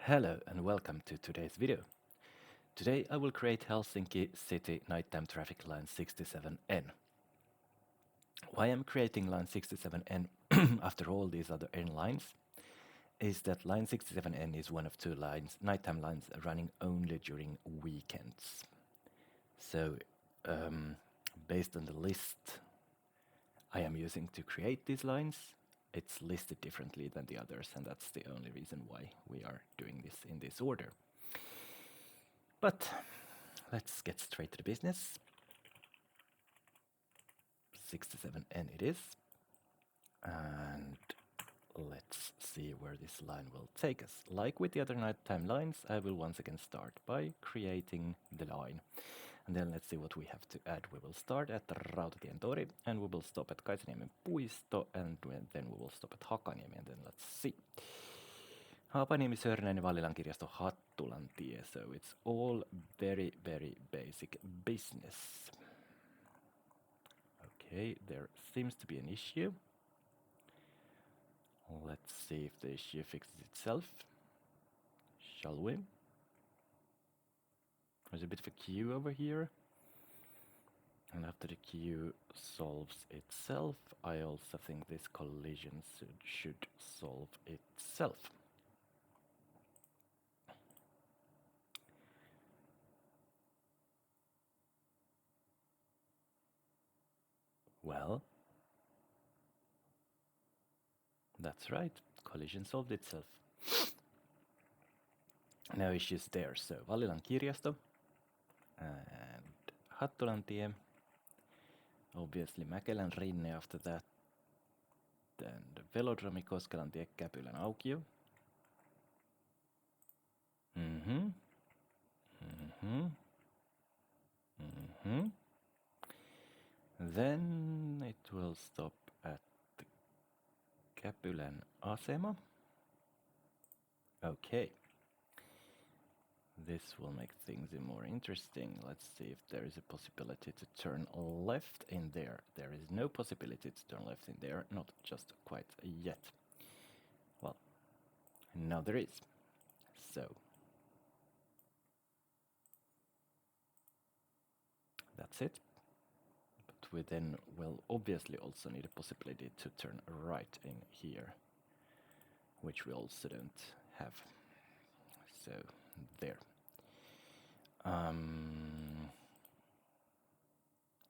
Hello and welcome to today's video. Today I will create Helsinki City Nighttime Traffic Line 67N. Why I'm creating line 67N after all these other N lines is that line 67N is one of two lines, nighttime lines running only during weekends. So based on the list I am using to create these lines, it's listed differently than the others, and that's the only reason why we are doing this in this order. But let's get straight to the business. 67N it is. And let's see where this line will take us. Like with the other nighttime lines, I will once again start by creating the line. And then let's see what we have to add. We will start at Rautatien Tori, and we will stop at Kaisaniemen Puisto, and then we will stop at Hakaniemi, and then let's see. Haapaniemi, Sörnäinen, Vallilan kirjasto, Hattulantie. So it's all very, very basic business. Okay, there seems to be an issue. Let's see if the issue fixes itself. Shall we? There's a bit of a queue over here. And after the queue solves itself, I also think this collision should solve itself. Well, that's right, collision solved itself. No issues there, so Vallilan kirjasto and Hattulantie. Obviously Mäkelän rinne after that. Then the Velodromi, Koskelantie, Käpylän aukio. Then it will stop at the Käpylän asema. Okay. This will make things more interesting. Let's see if there is a possibility to turn left in there. There is no possibility to turn left in there, not just quite yet. Well, now there is. So that's it. But we then will obviously also need a possibility to turn right in here, which we also don't have. So there.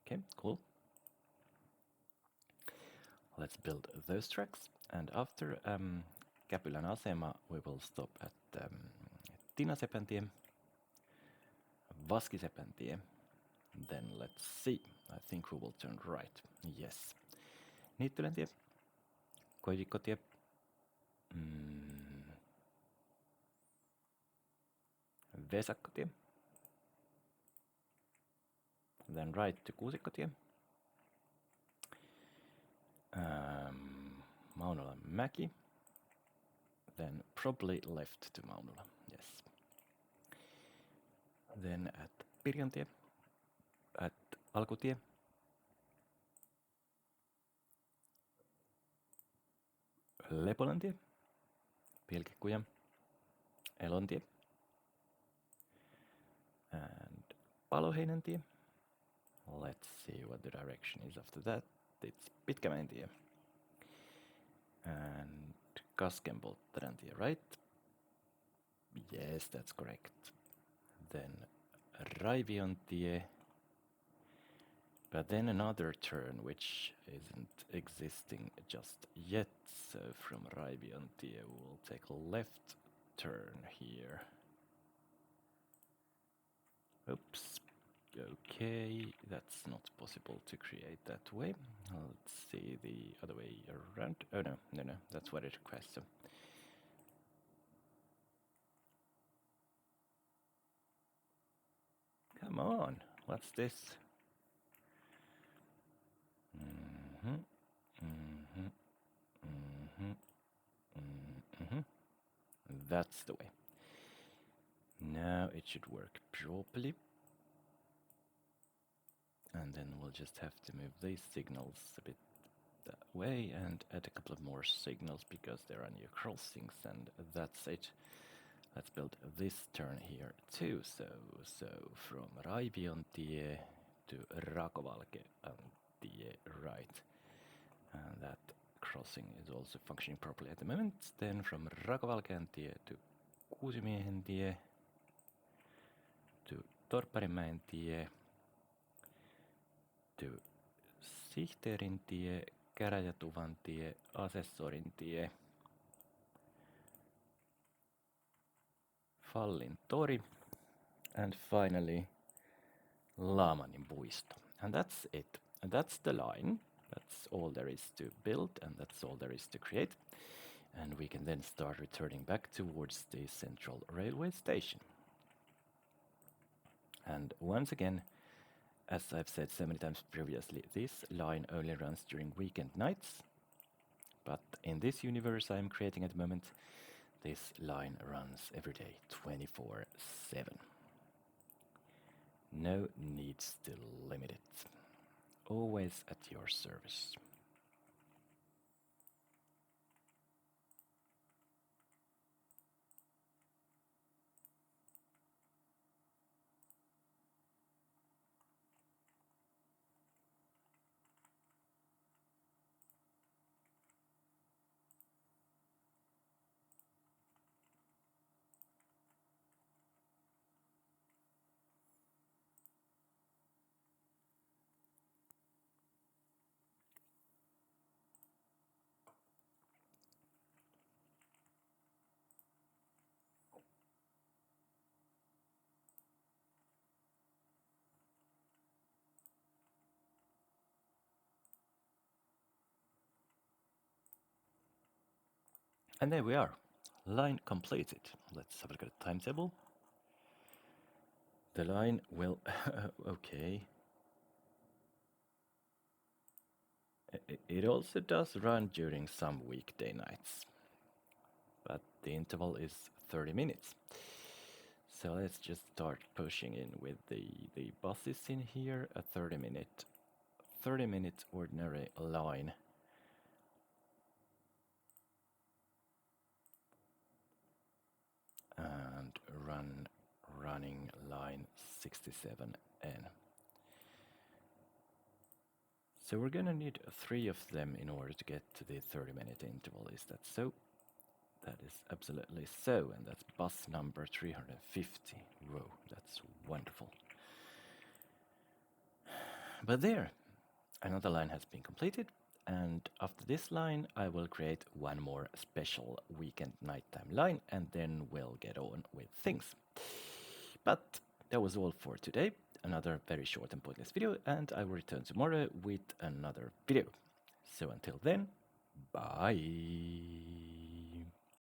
Okay, cool. Let's build those tracks, and after Käpylän asema we will stop at Tinasepäntie, Vaskisepäntie. Then let's see. I think we will turn right. Yes. Niittyläntie, Koivikkotie, Vesakkotie. Then right to Kuusikkotie. Maunulan mäki. Then probably left to Maunula. Yes. Then at Pirjontie, at Alkutie. Lepolantie, Pilkikuja, Elontie, and Paloheinäntie. Let's see what the direction is after that. It's Pitkämäentie and Kaskenpoltterantie, right? Yes, that's correct. Then Raiviontie, but then another turn which isn't existing just yet. So from Raiviontie we will take a left turn here. Oops. Okay, that's not possible to create that way. Let's see the other way around. Oh no, that's what it requests. So come on, what's this? That's the way. Now it should work properly. And then we'll just have to move these signals a bit that way and add a couple of more signals because there are new crossings, and that's it. Let's build this turn here too. So from Raiviontie to Rakovalkeantie, right? And that crossing is also functioning properly at the moment. Then from Rakovalkeantie to Kuusimiehentie to Torpparimäentie to Sihteerintie, Käräjätuvantie, Asessorintie, Fallin tori, and finally Laamanin puisto. And that's it. And that's the line. That's all there is to build, and that's all there is to create. And we can then start returning back towards the central railway station. And once again, as I've said so many times previously, this line only runs during weekend nights. But in this universe I'm creating at the moment, this line runs every day, 24/7. No needs to limit it. Always at your service. And there we are. Line completed. Let's have a look at the timetable. The line will... okay. It also does run during some weekday nights. But the interval is 30 minutes. So let's just start pushing in with the buses in here. A 30 minute ordinary line. And running line 67N. So we're gonna need 3 of them in order to get to the 30-minute interval. Is that so? That is absolutely so, and that's bus number 350. Whoa, that's wonderful. But there, another line has been completed, and after this line I will create one more special weekend nighttime line, and then we'll get on with things. But that was all for today. Another very short and pointless video, and I will return tomorrow with another video. So until then, bye!